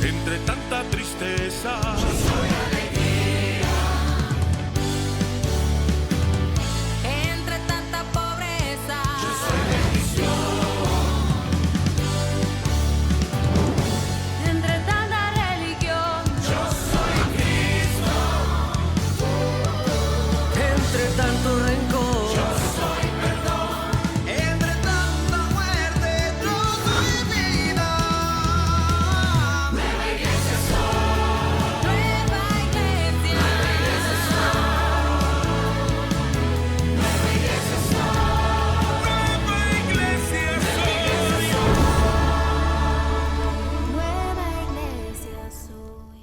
entre tanta tristeza. Yo soy alegría. Entre tanta pobreza. Yo soy bendición. Entre tanta religión. Yo soy Cristo. Entre tanto rencor. Yo soy perdón. Entre tanta muerte, yo soy vida. Nueva iglesia soy. Nueva iglesia. Nueva iglesia soy. Nueva iglesia soy. Nueva iglesia soy. Nueva iglesia soy.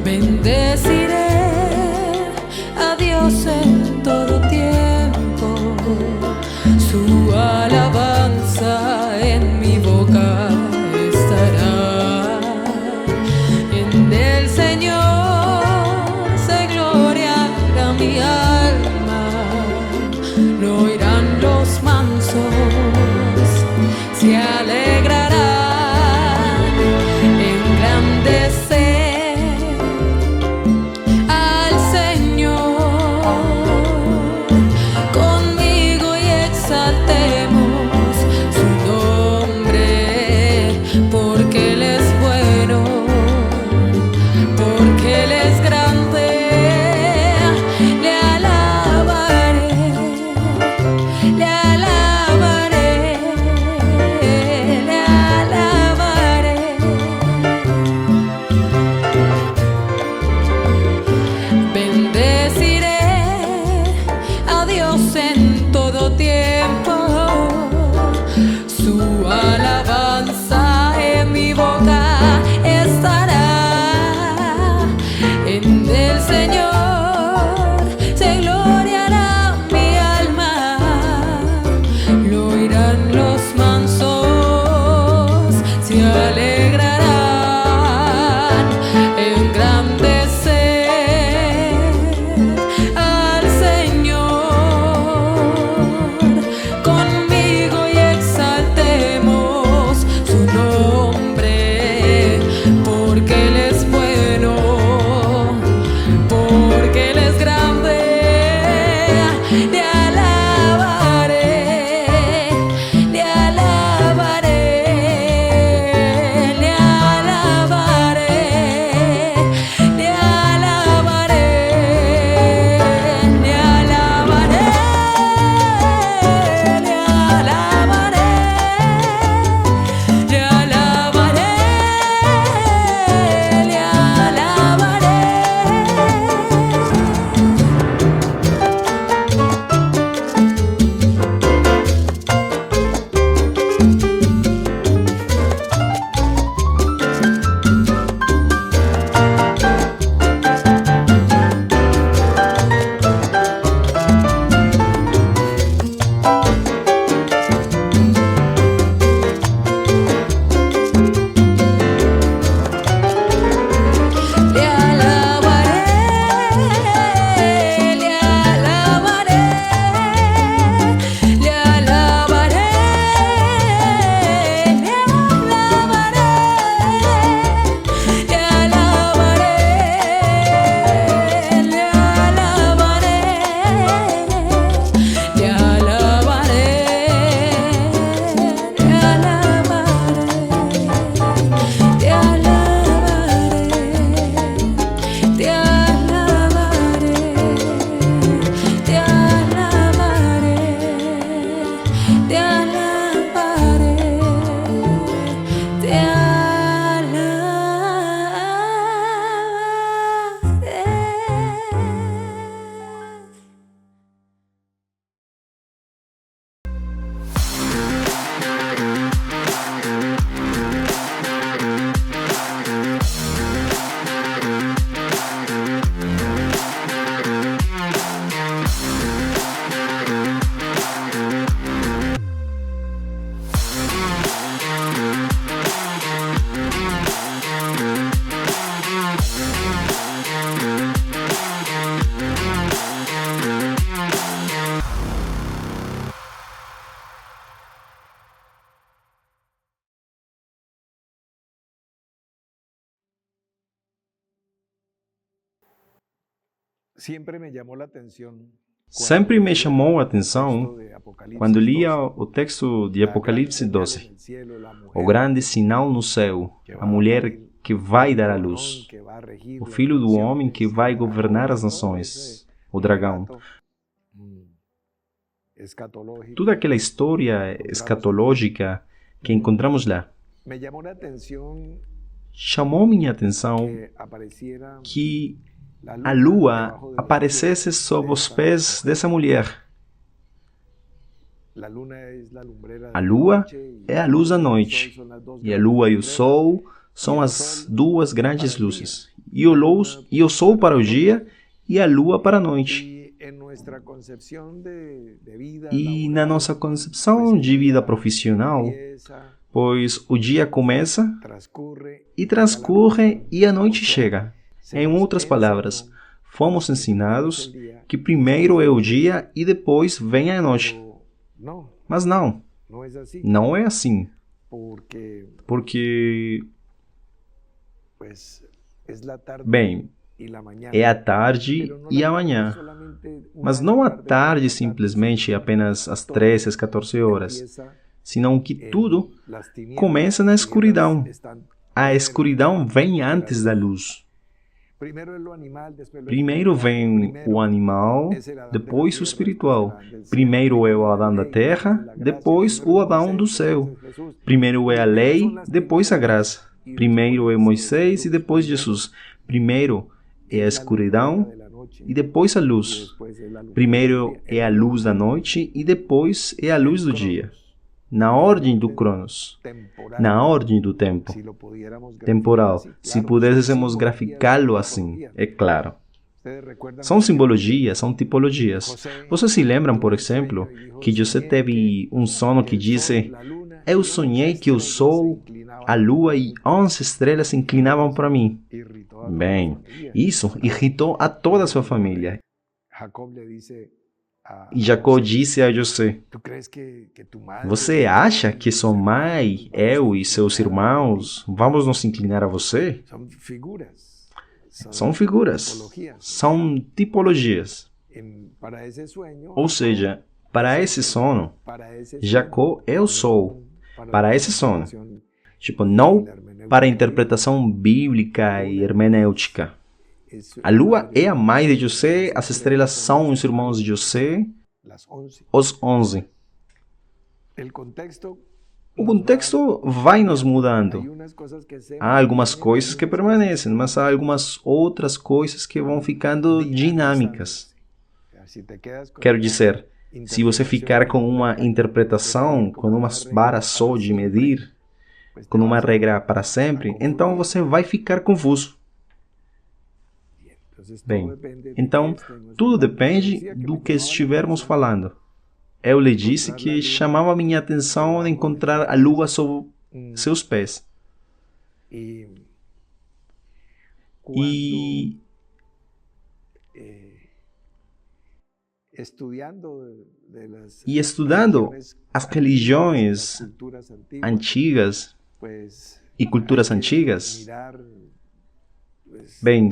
Bendeciré a Dios en todo tiempo, su alabanza en mi boca estará. En el Señor se gloriará mi alma, lo oirán los mansos, se alegrarán, engrandecer al Señor conmigo y exaltemos su nombre, porque Él es bueno, porque Él es grande. Le alabaré, le alabaré, le alabaré. Bendeciré a Dios en todo tiempo, su alabanza en mi boca estará. En el Señor se gloriará mi alma, lo oirán los mansos, se alegrarán, engrandecer al Señor conmigo y exaltemos su nombre, porque Él es bueno, porque Él es grande. Le alabaré, le alabaré, le alabaré, le alabaré, le alabaré, le alabaré, le alabaré, le alabaré. Le alabaré, le alabaré, le alabaré, le alabaré, le alabaré, le alabaré, le alabaré, le alabaré, te alabaré, te alabaré, te alabaré, te alabaré. Sempre me chamou a atenção quando lia o texto de Apocalipse 12. O grande sinal no céu, a mulher que vai dar à luz, o filho do homem que vai governar as nações, o dragão. Toda aquela história escatológica que encontramos lá. Chamou minha atenção que a lua aparecesse sob os pés dessa mulher. A lua é a luz da noite, e a lua e o sol são as duas grandes luzes, e o sol para o dia e a lua para a noite. E na nossa concepção de vida profissional, pois o dia começa e transcorre e a noite chega. Em outras palavras, fomos ensinados que primeiro é o dia e depois vem a noite. Mas não é assim. Porque, bem, é a tarde e a manhã. Mas não a tarde simplesmente apenas às 13, às 14 horas, senão que tudo começa na escuridão. A escuridão vem antes da luz. Primeiro vem o animal, depois o espiritual. Primeiro é o Adão da terra, depois o Adão do céu. Primeiro é a lei, depois a graça. Primeiro é Moisés e depois Jesus. Primeiro é a escuridão e depois a luz. Primeiro é a luz da noite e depois é a luz do dia. Na ordem do Cronos, na ordem do tempo, temporal, se pudéssemos graficá-lo assim, é claro. São simbologias, são tipologias. Vocês se lembram, por exemplo, que José teve um sono que disse: eu sonhei que o sol, a lua e 11 estrelas se inclinavam para mim. Bem, isso irritou a toda a sua família. E Jacó disse a José: você acha que sua mãe, eu e seus irmãos vamos nos inclinar a você? São figuras, são tipologias. Ou seja, para esse sono, Jacó é o sol. Para esse sono. Não para a interpretação bíblica e hermenêutica. A lua é a mãe de José, as estrelas são os irmãos de José, os 11. O contexto vai nos mudando. Há algumas coisas que permanecem, mas há algumas outras coisas que vão ficando dinâmicas. Quero dizer, se você ficar com uma interpretação, com uma vara só de medir, com uma regra para sempre, então você vai ficar confuso. Bem, então, tudo depende do que estivermos falando. Eu lhe disse que chamava minha atenção de encontrar a lua sob seus pés. E estudando as religiões antigas e culturas antigas, bem,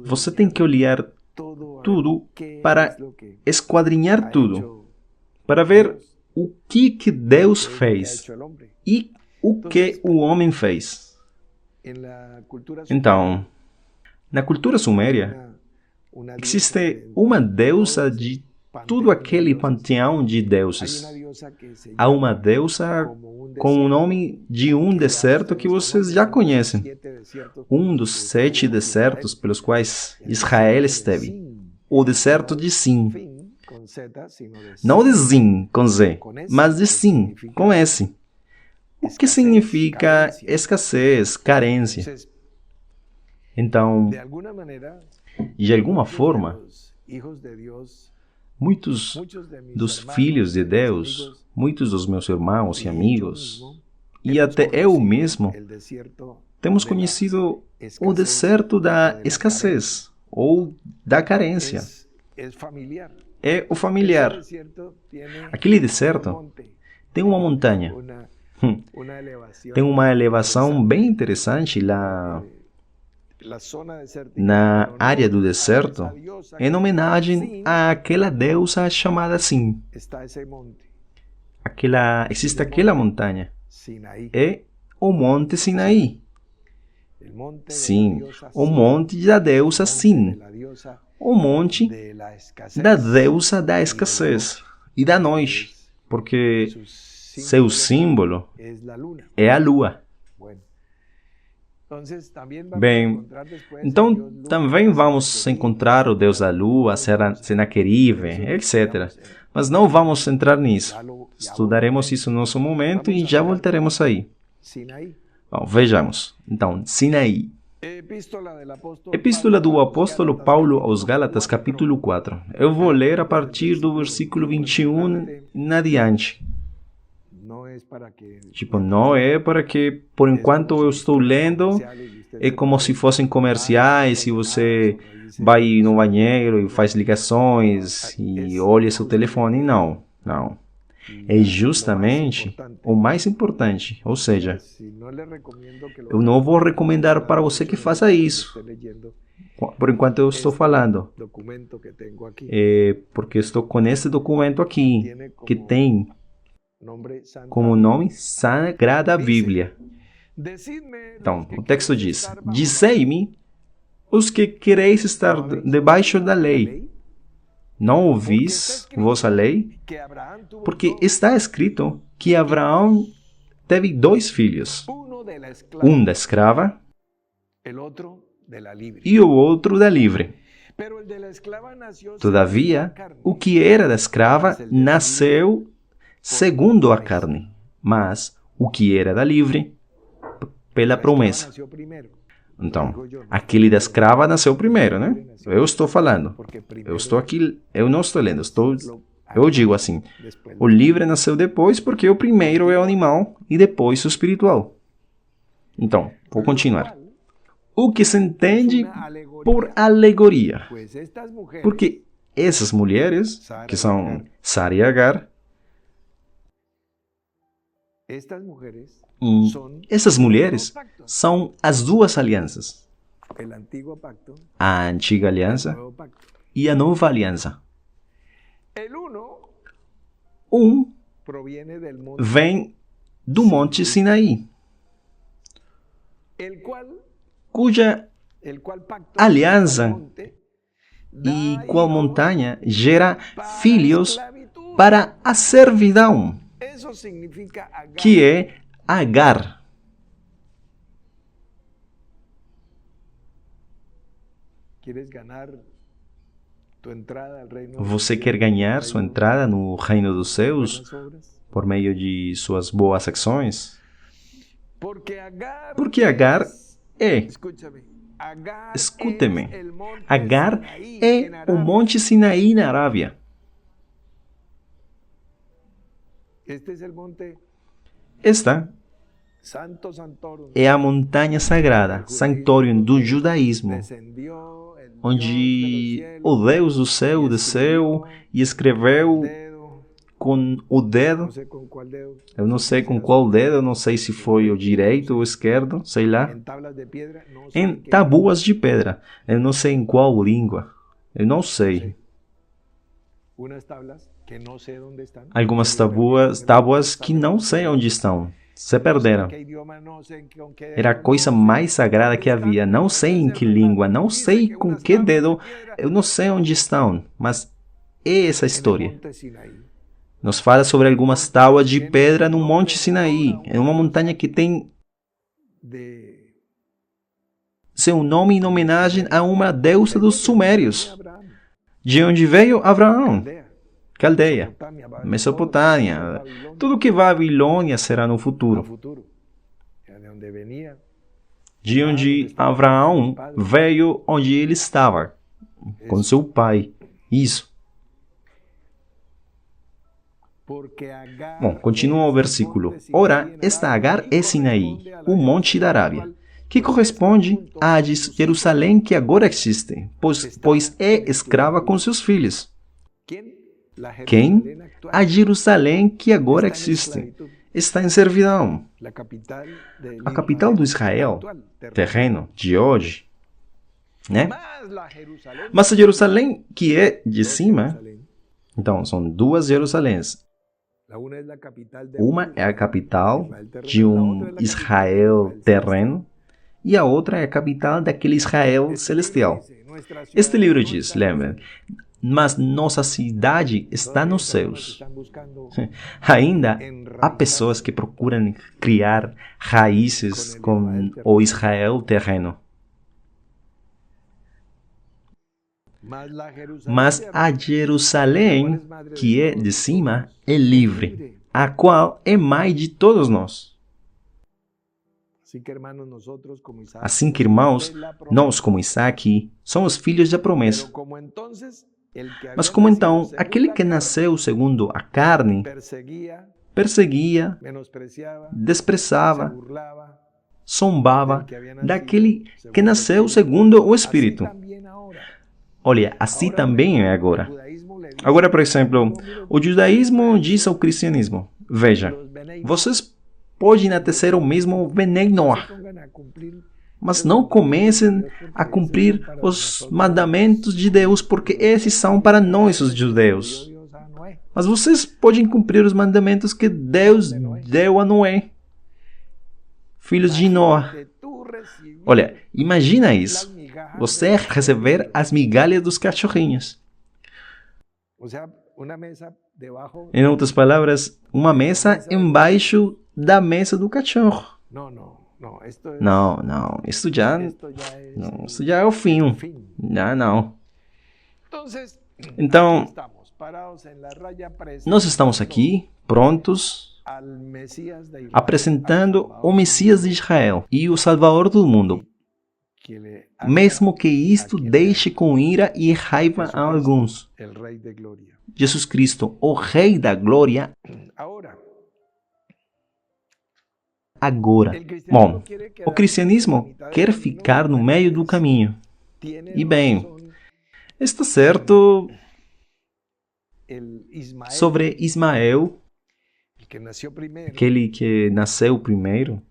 você tem que olhar tudo para esquadrinhar tudo, para ver o que Deus fez e o que o homem fez. Então, na cultura suméria, existe uma deusa de todo aquele panteão de deuses. Há uma deusa com o nome de um deserto que vocês já conhecem. Um dos 7 desertos pelos quais Israel esteve. O deserto de Zin. Não de Zin, com Z, mas de Zin, com S. O que significa escassez, carência. Então, de alguma forma, muitos dos filhos de Deus, muitos dos meus irmãos e amigos, e até eu mesmo, temos conhecido o deserto da escassez ou da carência. É o familiar. Aquele deserto tem uma montanha. Tem uma elevação bem interessante lá na área do deserto, em homenagem àquela deusa chamada Sin. Existe aquela montanha. É o Monte Sinaí. Sim, o monte da deusa Sin. O monte da deusa da escassez e da noite, porque seu símbolo é a lua. Bem, então também vamos encontrar o deus da lua, Senaqueribe, etc. Mas não vamos entrar nisso. Estudaremos isso no nosso momento e já voltaremos aí. Bom, vejamos. Então, Sinaí. Epístola do apóstolo Paulo aos Gálatas, capítulo 4. Eu vou ler a partir do versículo 21 em adiante. Não é para que, por enquanto eu estou lendo, é como se fossem comerciais e você vai no banheiro e faz ligações e olha seu telefone. Não. É justamente o mais importante. Ou seja, eu não vou recomendar para você que faça isso, por enquanto eu estou falando. Porque estou com esse documento aqui, que tem como nome Sagrada Bíblia. Então, o texto diz: Dizei-me, os que quereis estar debaixo da lei, não ouvis vossa lei? Porque está escrito que Abraão teve 2 filhos, um da escrava e o outro da livre. Todavia, o que era da escrava nasceu segundo a carne, mas o que era da livre, pela promessa. Então, aquele da escrava nasceu primeiro, né? Eu estou falando. Eu estou aqui, eu não estou lendo, eu digo assim. O livre nasceu depois porque o primeiro é o animal e depois o espiritual. Então, vou continuar. O que se entende por alegoria. Porque essas mulheres, que são Sara e Agar, essas mulheres são as 2 alianças. A antiga aliança e a nova aliança. Um vem do Monte Sinaí, cuja aliança e qual montanha gera filhos para a servidão, que é Agar. Você quer ganhar sua entrada no reino dos céus por meio de suas boas ações? Porque Agar é, escute-me, Agar é o Monte Sinaí na Arábia. Esta é a montanha sagrada, Santórium do judaísmo, onde o Deus do céu desceu e escreveu com o dedo. Eu não sei com qual dedo, eu não sei se foi o direito ou o esquerdo, sei lá. Em tábuas de pedra. Eu não sei em qual língua. Eu não sei. Algumas tábuas que não sei onde estão. Se perderam. Era a coisa mais sagrada que havia. Não sei em que língua, não sei com que dedo, eu não sei onde estão, mas é essa história. Nos fala sobre algumas tábuas de pedra no Monte Sinaí. É uma montanha que tem seu nome em homenagem a uma deusa dos sumérios, de onde veio Abraão. Caldeia, Mesopotâmia, tudo que Babilônia será no futuro. De onde Abraão veio, onde ele estava, com seu pai. Isso. Bom, continua o versículo. Ora, esta Agar é Sinaí, o monte da Arábia, que corresponde a Jerusalém que agora existe, pois é escrava com seus filhos. Quem? A Jerusalém que agora existe. Está em servidão. A capital do Israel, terreno de hoje, né? más la Jerusalén. Mas a Jerusalém, que é de cima, Jerusalén. então são duas Jerusaléns. La una es la capital de Uma é a capital de um Israel terreno e a outra é a capital daquele Israel celestial. Este livro diz, lembra, mas nossa cidade está nos céus. Ainda há pessoas que procuram criar raízes com o Israel terreno. Mas a Jerusalém, que é de cima, é livre, a qual é mãe de todos nós. Assim que, irmãos, nós, como Isaac, somos filhos da promessa. Mas como então aquele que nasceu segundo a carne perseguia, desprezava, zombava daquele que nasceu segundo o Espírito. Olha, assim também é agora. Agora, por exemplo, o judaísmo diz ao cristianismo: veja, vocês podem até ser o mesmo Bnei Noach, mas não comecem a cumprir os mandamentos de Deus, porque esses são para nós, os judeus. Mas vocês podem cumprir os mandamentos que Deus deu a Noé, filhos de Noé. Olha, imagina isso. Você receber as migalhas dos cachorrinhos. Em outras palavras, uma mesa embaixo da mesa do cachorro. Não, isso já é o fim. Não. Então, nós estamos aqui, prontos, apresentando o Messias de Israel e o Salvador do mundo. Mesmo que isto deixe com ira e raiva a alguns. Jesus Cristo, o Rei da Glória, agora. Bom, o cristianismo quer ficar no meio do caminho. E bem, está certo sobre Ismael, aquele que nasceu primeiro,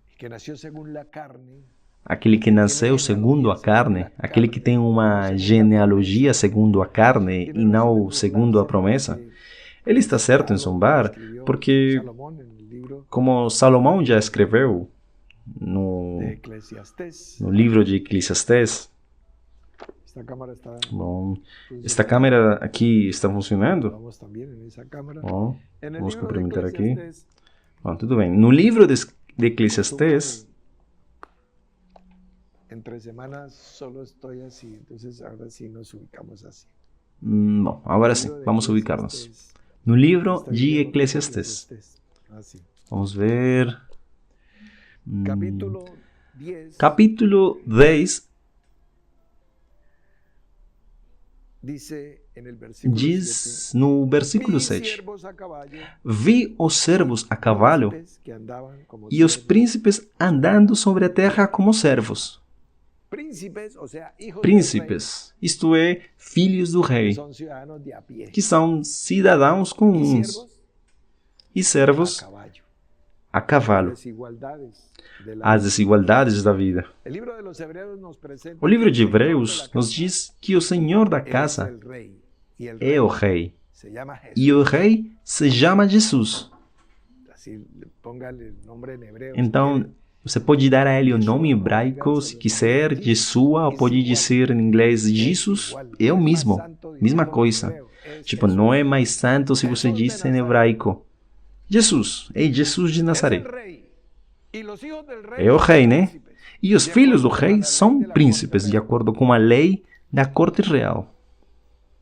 aquele que nasceu segundo a carne, aquele que tem uma genealogia segundo a carne e não segundo a promessa. Ele está certo em zombar, porque, como Salomão já escreveu no livro de Eclesiastés, bom, esta câmera aqui está funcionando? Bom, vamos cumprimentar aqui. Bom, tudo bem. No livro de Eclesiastés, entre semanas solo estoy así, entonces ahora sí nos ubicamos así. Bom, agora sim, vamos ubicar-nos. No livro de Eclesiastés. Vamos ver. Capítulo 10 diz no versículo 7: Vi os servos a cavalo e os príncipes andando sobre a terra como servos. Príncipes, isto é, filhos do rei, que são cidadãos comuns, e servos a cavalo. As desigualdades da vida. O livro de Hebreus nos diz que o Senhor da casa é o rei, e o rei se chama Jesus. Então, você pode dar a ele o nome hebraico se quiser, Yeshua, ou pode dizer em inglês Jesus, é o mesmo, mesma coisa. Tipo, não é mais santo se você diz em hebraico. Jesus, é Jesus de Nazaré. É o rei, né? E os filhos do rei são príncipes, de acordo com a lei da corte real.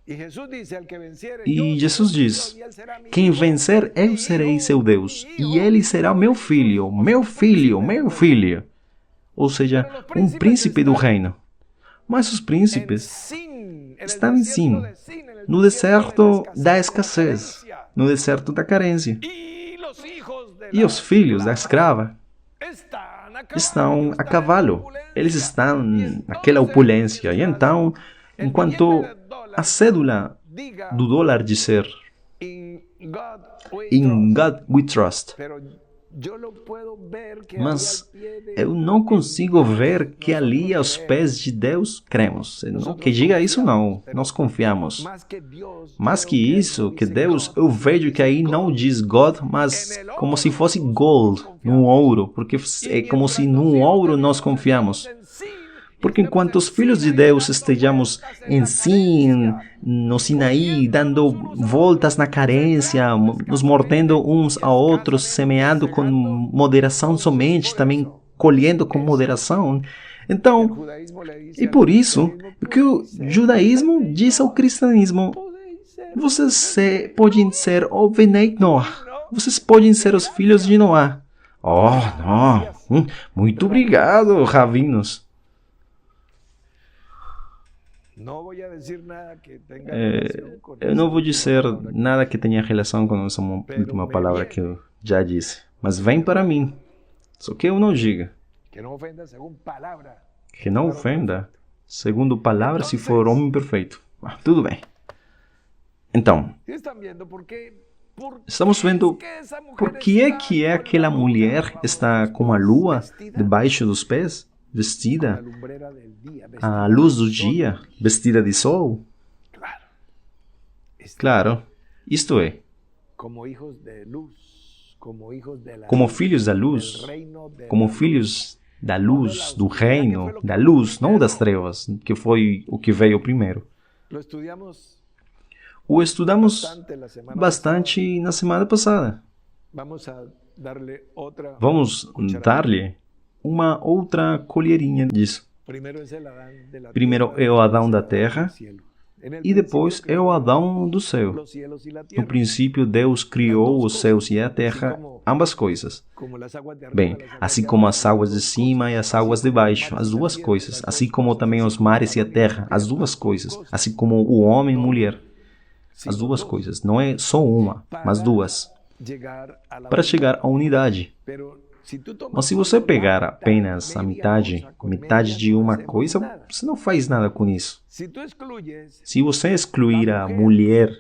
E Jesus diz: quem vencer, eu serei seu Deus, e ele será meu filho, meu filho, meu filho. Ou seja, um príncipe do reino. Mas os príncipes estão em Sim, no deserto da escassez, no deserto da carência. E os filhos da escrava estão a cavalo. Eles estão naquela opulência. E então, enquanto a cédula do dólar dizer In God we trust, Mas eu não consigo ver que ali aos pés de Deus cremos. Não que diga isso não, nós confiamos. Mais que isso, que Deus, eu vejo que aí não diz God, mas como se fosse gold, no ouro, porque é como se no ouro nós confiamos. Porque enquanto os filhos de Deus estejamos em si, no Sinaí, dando voltas na carência, nos mordendo uns a outros, semeando com moderação somente, também colhendo com moderação. Então, e por isso, que o judaísmo diz ao cristianismo, vocês podem ser o Bnei Noah, vocês podem ser os filhos de Noá. Oh, não, muito obrigado, rabinos. Eu não vou dizer nada que tenha relação com essa última palavra que eu já disse. Mas vem para mim. Só que eu não diga. Que não ofenda, segundo palavra, se for homem perfeito. Tudo bem. Então, estamos vendo por que é aquela mulher está com a lua debaixo dos pés, vestida à luz do dia, vestida de sol? Claro, isto é, como filhos da luz, como filhos da luz, do reino, da luz, não das trevas, que foi o que veio primeiro. O estudamos bastante na semana passada. Vamos dar-lhe uma outra colherinha disso. Primeiro é o Adão da terra e depois é o Adão do céu. No princípio, Deus criou os céus e a terra, ambas coisas. Bem, assim como as águas de cima e as águas de baixo, as duas coisas. Assim como também os mares e a terra, as duas coisas. Assim como o homem e a mulher, as duas coisas. Não é só uma, mas duas. Para chegar à unidade. Mas se você pegar apenas a metade de uma coisa, você não faz nada com isso. Se você excluir a mulher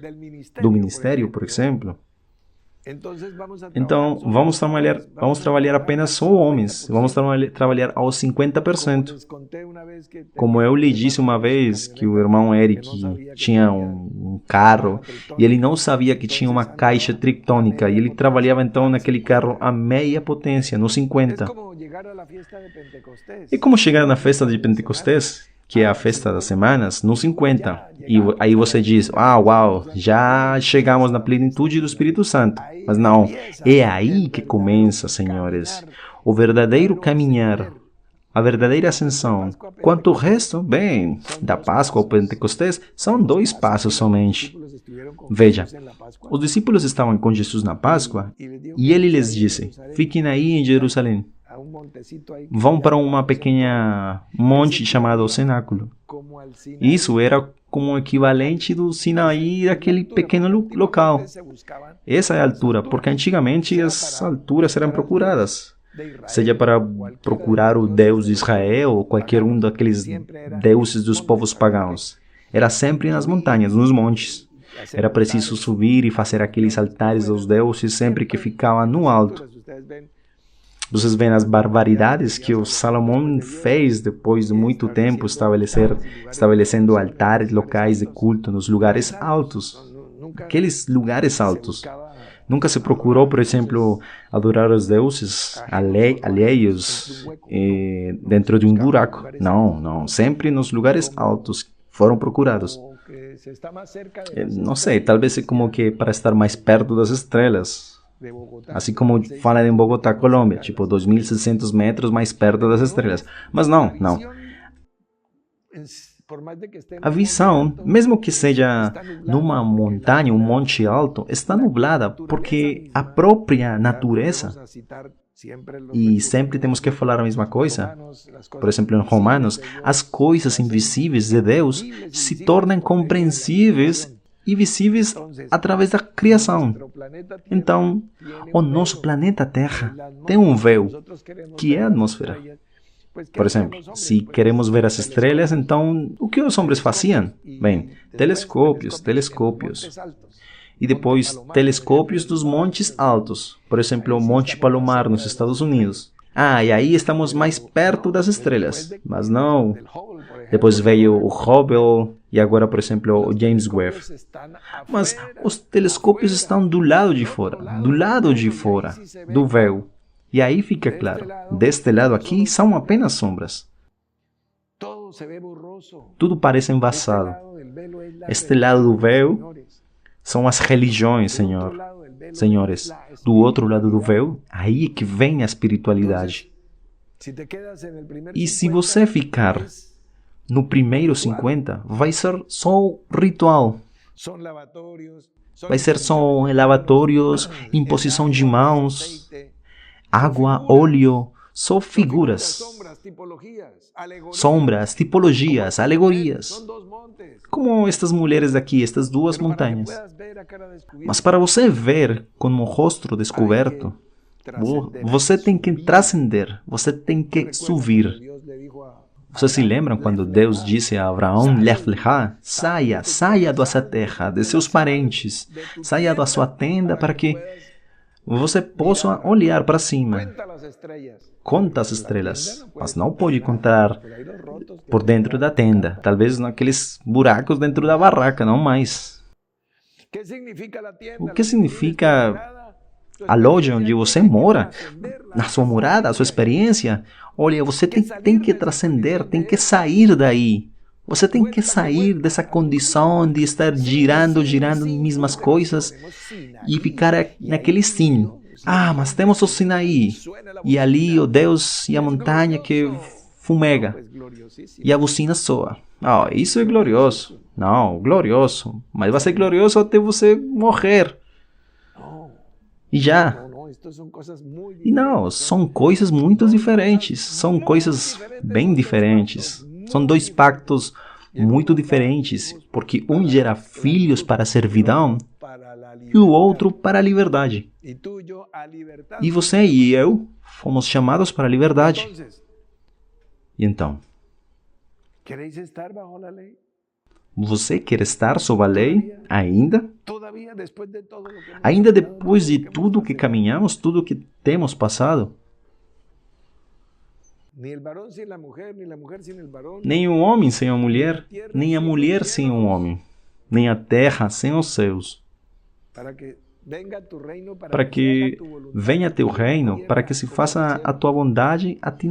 do ministério, por exemplo, então vamos trabalhar apenas só homens. Vamos trabalhar aos 50%. Como eu lhe disse uma vez que o irmão Eric tinha um carro e ele não sabia que tinha uma caixa triptônica e ele trabalhava então naquele carro a meia potência, no 50. E como chegar na festa de Pentecostés, que é a festa das semanas, no 50. E aí você diz, uau, já chegamos na plenitude do Espírito Santo. Mas não, é aí que começa, senhores, o verdadeiro caminhar, a verdadeira ascensão. Quanto ao resto, bem, da Páscoa ao Pentecostés, são 2 passos somente. Veja, os discípulos estavam com Jesus na Páscoa e ele lhes disse, fiquem aí em Jerusalém. Vão para uma pequena monte chamado Cenáculo. Isso era como o equivalente do Sinaí daquele pequeno local. Essa é a altura, porque antigamente as alturas eram procuradas. Seja para procurar o Deus de Israel ou qualquer um daqueles deuses dos povos pagãos. Era sempre nas montanhas, nos montes. Era preciso subir e fazer aqueles altares aos deuses sempre que ficava no alto. Vocês veem as barbaridades que o Salomão fez depois de muito tempo estabelecendo altares locais de culto nos lugares altos. Aqueles lugares altos. Nunca se procurou, por exemplo, adorar os deuses alheios dentro de um buraco. Não. Sempre nos lugares altos foram procurados. Não sei, talvez é como que para estar mais perto das estrelas. Assim como fala em Bogotá, Colômbia, tipo 2.600 metros mais perto das estrelas. Mas não. A visão, mesmo que seja numa montanha, um monte alto, está nublada porque a própria natureza, e sempre temos que falar a mesma coisa, por exemplo, em Romanos, as coisas invisíveis de Deus se tornam compreensíveis e visíveis através da criação. Então, o nosso planeta Terra tem um véu, que é a atmosfera. Por exemplo, se queremos ver as estrelas, então, o que os homens faziam? Bem, telescópios. E depois, telescópios dos montes altos. Por exemplo, o Monte Palomar, nos Estados Unidos. Ah, e aí estamos mais perto das estrelas. Mas não. Depois veio o Hubble e agora, por exemplo, o James Webb. Mas os telescópios estão do lado de fora do véu. E aí fica claro, deste lado aqui são apenas sombras. Tudo parece embaçado. Este lado do véu são as religiões, senhores. Do outro lado do véu, aí é que vem a espiritualidade. E se você ficar no primeiro 50, vai ser só ritual. Vai ser só lavatórios, imposição de mãos, água, óleo, só figuras. Sombras, tipologias, alegorias. Como estas mulheres aqui, estas duas montanhas. Mas para você ver com o rosto descoberto, você tem que transcender, você tem que subir. Vocês se lembram quando Deus disse a Abraão, Lech Lecha, saia da sua terra, de seus parentes, saia da sua tenda para que você possa olhar para cima. Conta as estrelas, mas não pode contar por dentro da tenda, talvez naqueles buracos dentro da barraca, não mais. O que significa a loja onde você mora, na sua morada, a sua experiência? Olha, você tem que transcender, tem que sair daí. Você tem que sair dessa condição de estar girando as mesmas coisas e ficar naquele sim. Ah, mas temos o Sinaí, e ali o Deus e a montanha que fumega, e a buzina soa. Ah, isso é glorioso. Não, glorioso. Mas vai ser glorioso até você morrer. E já. E não, são coisas muito diferentes. São coisas bem diferentes. São dois pactos muito diferentes, porque um gera filhos para a servidão e o outro para a liberdade. E você e eu fomos chamados para a liberdade. E então? Você quer estar sob a lei ainda? Ainda depois de tudo que caminhamos, tudo que temos passado? Nem o homem sem a mulher, nem a mulher sem o homem, nem a terra sem os céus. Para que venha teu reino, para que se faça a tua vontade aqui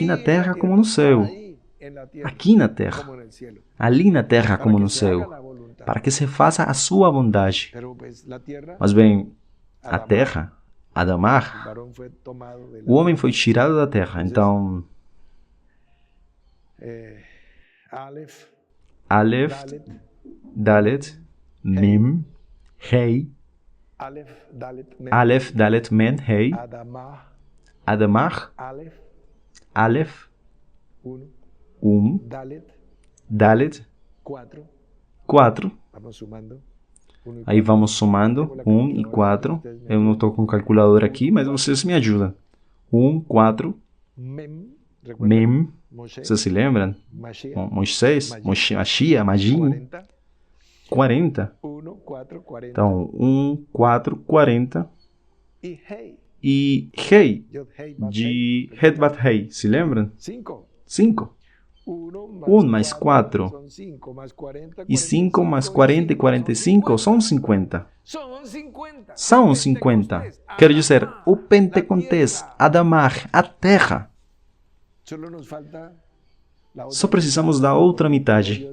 na terra como no céu. Aqui na terra, ali na terra como no céu, para que se faça a sua vontade. Mas bem, a terra, Adamar, o homem foi tirado da terra, então Aleph, Dalet, Mem, Hei, Aleph, Dalet, Men, Hei, Adamar, Aleph, Dalet, 4. Aí vamos somando, 1 e 4. Eu não estou com calculador aqui, mas vocês me ajudam. 1, 4. Mem. Vocês se lembram? Moisés, Mashiach, Magin. 40. Então, 1, 4, 40. E Hei, de Het Hei. Se lembram? 5. 1 mais 4. E 5 mais 40 e 45 são 50. São 50. Quer dizer, o Pentecostés, Adamar, a terra. Só precisamos da outra metade.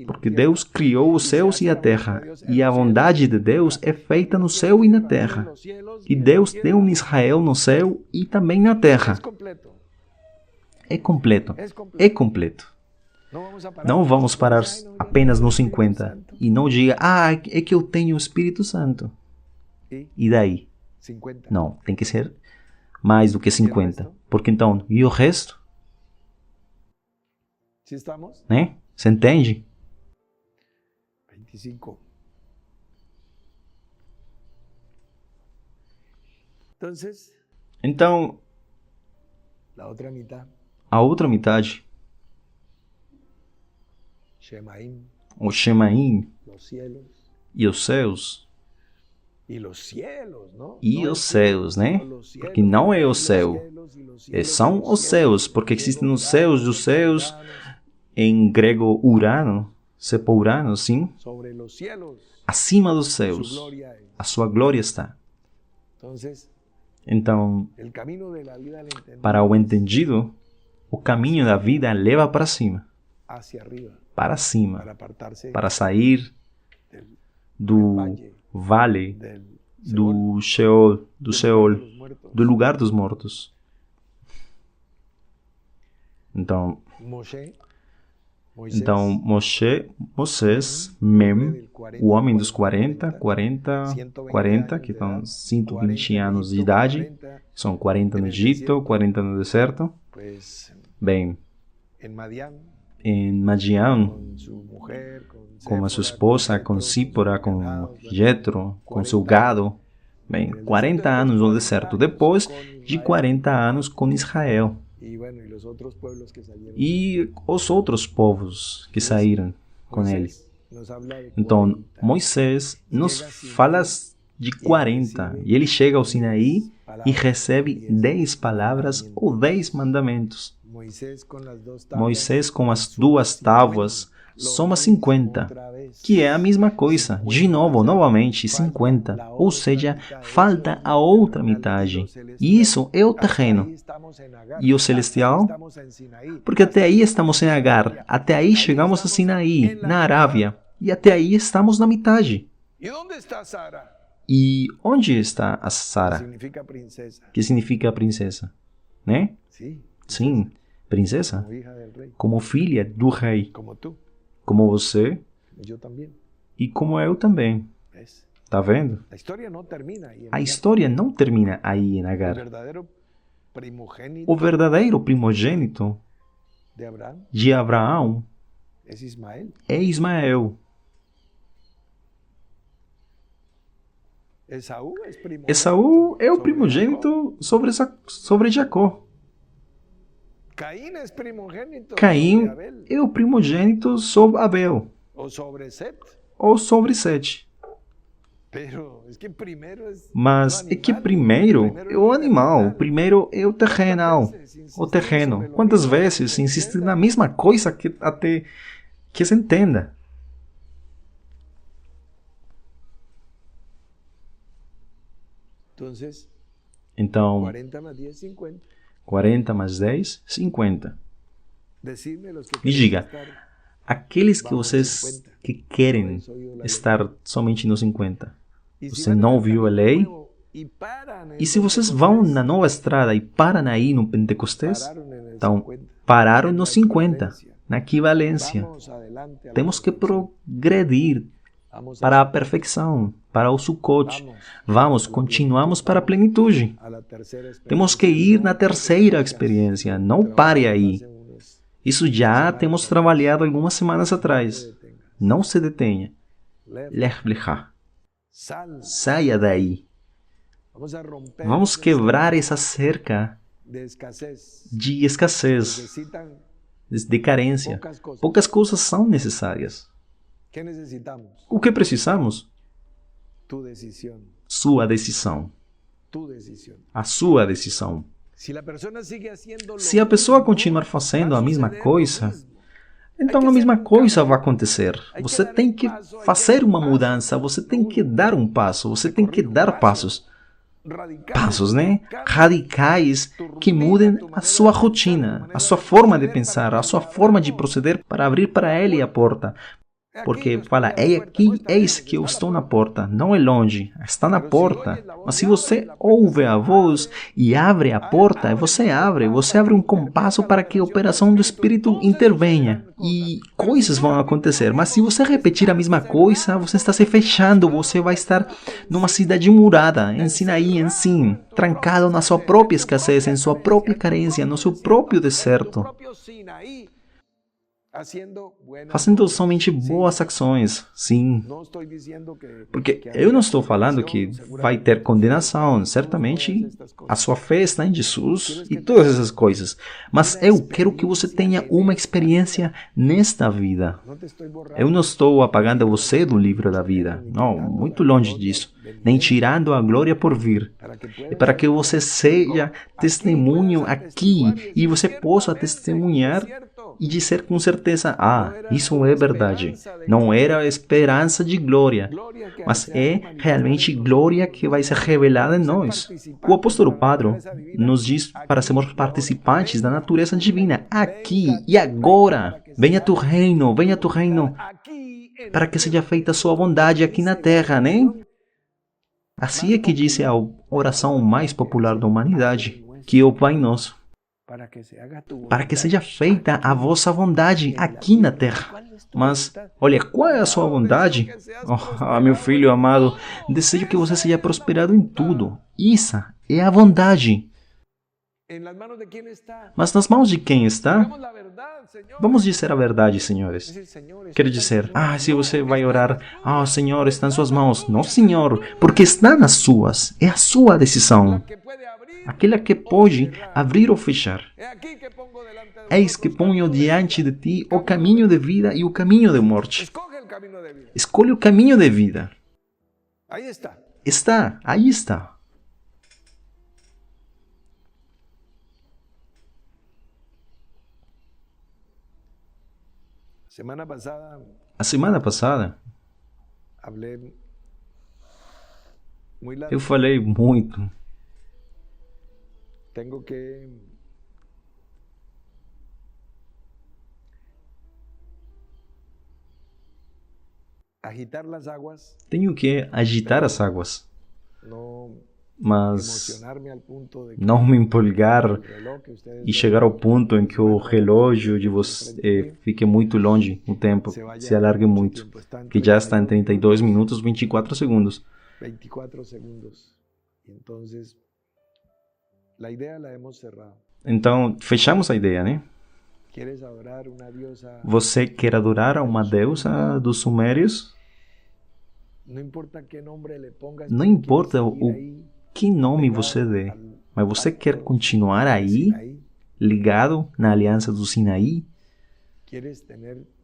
Porque Deus criou os céus e a terra. E a vontade de Deus é feita no céu e na terra. E Deus deu um Israel no céu e também na terra. É completo. É completo. Não vamos parar apenas no 50. E não diga, é que eu tenho o Espírito Santo. E daí? Não, tem que ser mais do que 50. Porque então, e o resto? Né? Você entende? 25. Então, a outra metade, o Shemaim e os céus, E os céus, né? Porque não é o céu, são os céus, porque existem os céus dos céus, em grego Urano, Sepulurano, sim, acima dos céus, a sua glória está. Então, para o entendido, o caminho da vida leva para cima, para sair do vale, do Sheol, do lugar dos mortos. Então, Moisés, Mem, o homem dos 40, que são 120 anos de idade, são 40 no Egito, 40 no deserto. Bem, em Madian, com a sua esposa, com Sípora, com Jetro, com seu gado. Bem, 40 anos no deserto, depois de 40 anos com Israel. E os outros povos que saíram com ele. Então, Moisés nos fala de 40, e ele chega ao Sinaí e recebe 10 palavras ou 10 mandamentos. Moisés com as 2 tábuas soma 50, que é a mesma coisa, de novo, novamente 50, ou seja, falta a outra metade, e isso é o terreno. E o celestial? Porque até aí estamos em Agar, até aí chegamos a Sinaí, na Arábia, e até aí estamos na metade. E onde está a Sara? Que significa princesa, né? Sim, princesa, como filha do rei. Como você e como eu também. Tá vendo? A história não termina aí em Agar. O verdadeiro primogênito de Abraão é Ismael. Esaú é o primogênito sobre Jacó. Caim é o primogênito sobre Abel, ou sobre Sete. Mas é que primeiro é o animal, primeiro é o terreno. Quantas vezes insiste na mesma coisa até que se entenda? Então, 40 mais 10, 50. Me diga, aqueles que vocês que querem estar somente no 50, você não ouviu a lei? E se vocês vão na nova estrada e param aí no Pentecostés, então pararam no 50, na equivalência. Temos que progredir para a perfeição, para o Sukkot. Continuamos para a plenitude. Temos que ir na terceira experiência, não pare aí. Isso já temos trabalhado algumas semanas atrás. Não se detenha. Lech lecha. Saia daí. Vamos quebrar essa cerca de escassez, de carência. Poucas coisas são necessárias. O que precisamos? Sua decisão. A sua decisão. Se a pessoa continuar fazendo a mesma coisa, então a mesma coisa vai acontecer. Você tem que fazer uma mudança, você tem que dar um passo, você tem que dar passos. Passos, né? Radicais que mudem a sua rotina, a sua forma de pensar, a sua forma de proceder para abrir para ele a porta. Porque fala, é aqui, eis que eu estou na porta, não é longe, está na porta. Mas se você ouve a voz e abre a porta, você abre um compasso para que a operação do Espírito intervenha. E coisas vão acontecer, mas se você repetir a mesma coisa, você está se fechando, você vai estar numa cidade murada, em Sinaí, em Sin, trancado na sua própria escassez, em sua própria carência, no seu próprio deserto. Fazendo somente boas ações, sim. Porque eu não estou falando que vai ter condenação. Certamente a sua fé está em Jesus e todas essas coisas. Mas eu quero que você tenha uma experiência nesta vida. Eu não estou apagando você do livro da vida. Não, muito longe disso. nem tirando a glória por vir. E para que você seja testemunho aqui e você possa testemunhar e dizer com certeza, isso é verdade. Não era a esperança de glória, mas é realmente glória que vai ser revelada em nós. O apóstolo Pedro nos diz para sermos participantes da natureza divina, aqui e agora. Venha tu reino, para que seja feita a sua vontade aqui na terra, né? Assim é que diz a oração mais popular da humanidade, que é o Pai Nosso. Para que seja feita a vossa vontade aqui na terra. Mas, olha, qual é a sua vontade? Meu filho amado, desejo que você seja prosperado em tudo. Isso é a vontade. Mas nas mãos de quem está? Vamos dizer a verdade, senhores. Quero dizer, se você vai orar, Senhor, está em suas mãos. Não, Senhor, porque está nas suas. É a sua decisão. Aquela que pode abrir ou fechar. Eis que ponho diante de ti o caminho de vida e o caminho de morte. Escolhe o caminho de vida. Aí está. A semana passada, eu falei muito. Tengo que Tenho que agitar as águas, mas não me empolgar e chegar ao ponto em que o relógio de você fique muito longe, o tempo se alargue muito, que já está em 32 minutos 24 segundos. Então, fechamos a ideia, né? Você quer adorar a uma deusa dos sumérios? Não importa que nome você dê, mas você quer continuar aí, ligado na aliança do Sinaí?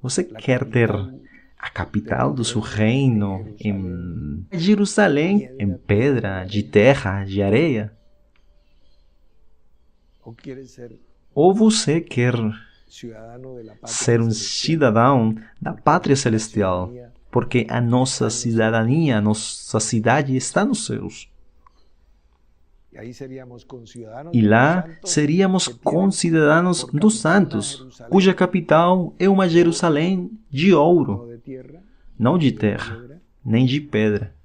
Você quer ter a capital do seu reino em Jerusalém, em pedra, de terra, de areia? Ou você quer ser um cidadão da pátria celestial, porque a nossa cidadania, a nossa cidade está nos céus. E lá seríamos concidadãos dos santos, cuja capital é uma Jerusalém de ouro, não de terra, nem de pedra,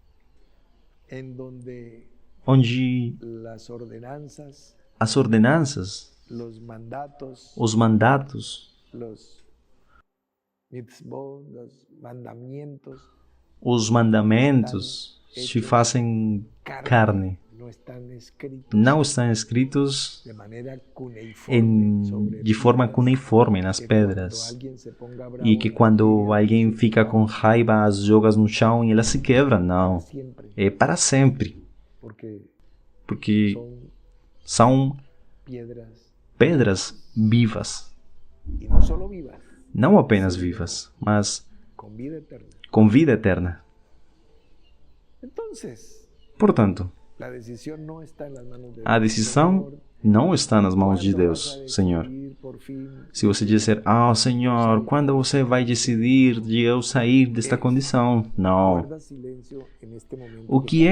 onde as ordenanças, os mandatos, os mandamentos se fazem carne. Não estão escritos de forma cuneiforme nas pedras. E que quando alguém fica com raiva, as jogas no chão e elas se quebram. Não. É para sempre. Porque são pedras vivas. Não apenas vivas, mas com vida eterna. Portanto, a decisão não está nas mãos de Deus, Senhor. Se você disser, Senhor, quando você vai decidir de eu sair desta condição? Não. O que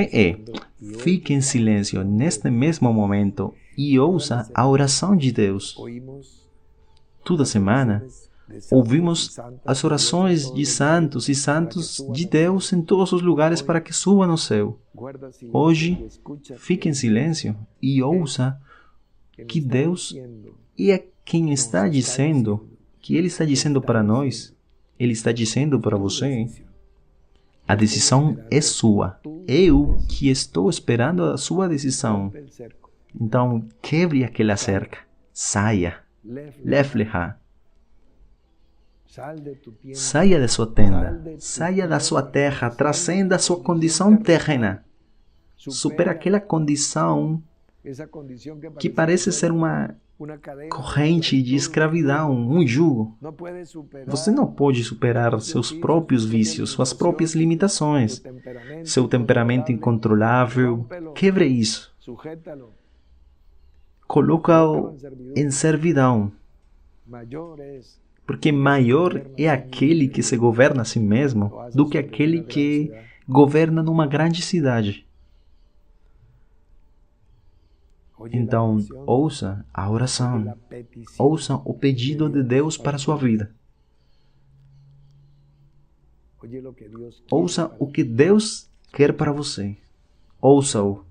fique em silêncio neste mesmo momento e ouça a oração de Deus. Toda semana, ouvimos as orações de santos e santos de Deus em todos os lugares para que suba no céu. Hoje, fique em silêncio e ouça que Deus é quem está dizendo, que Ele está dizendo para nós, Ele está dizendo para você. A decisão é sua. Eu que estou esperando a sua decisão. Então, quebre aquela cerca. Saia. Lef-leha. Saia da sua tenda, saia da sua terra, transcenda a sua condição terrena. Supera aquela condição que parece ser uma uma cadena corrente de escravidão, um jugo. Não pode superar Você não pode superar seus próprios vícios, suas próprias limitações, seu temperamento incontrolável. Quebre isso. sujétalo. Coloca-o em servidão, Maior es porque maior é aquele que se governa a si mesmo do que aquele que governa numa grande cidade. Então, ouça a oração, ouça o pedido de Deus para a sua vida. Ouça o que Deus quer para você. Ouça-o.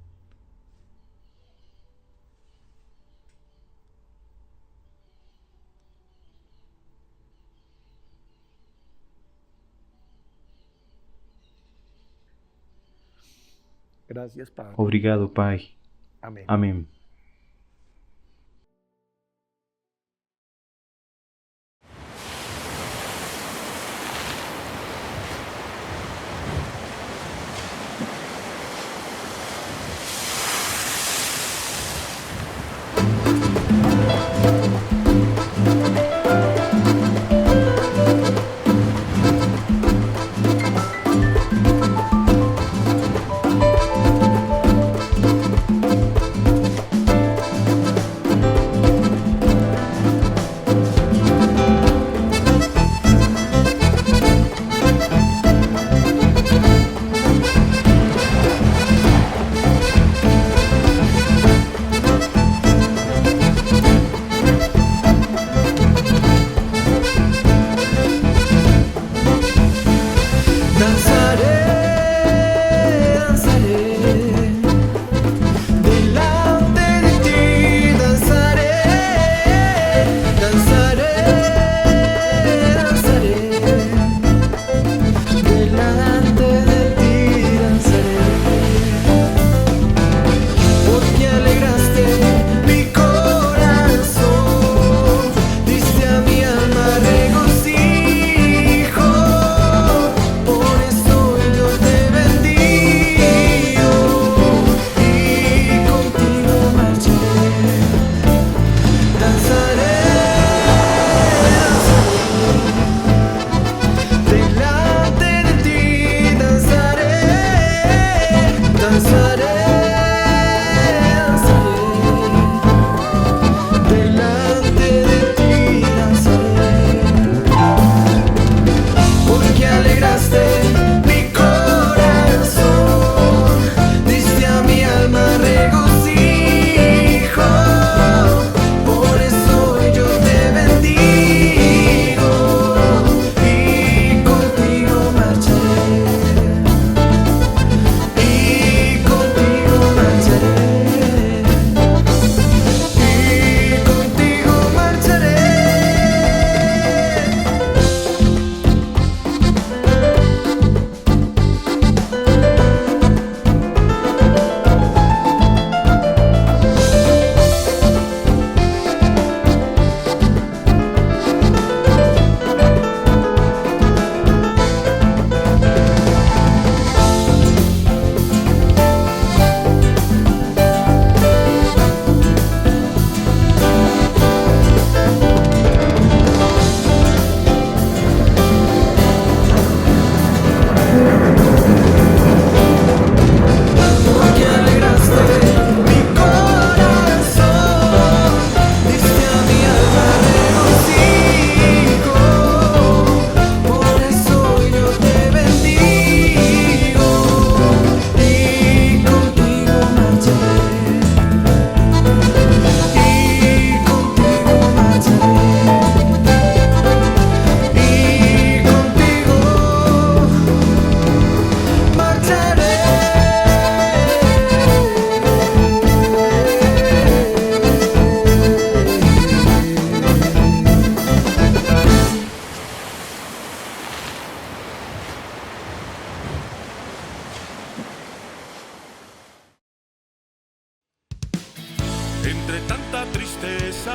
Gracias, Padre. Obrigado, Pai. Amém. Amém. Entre tanta tristeza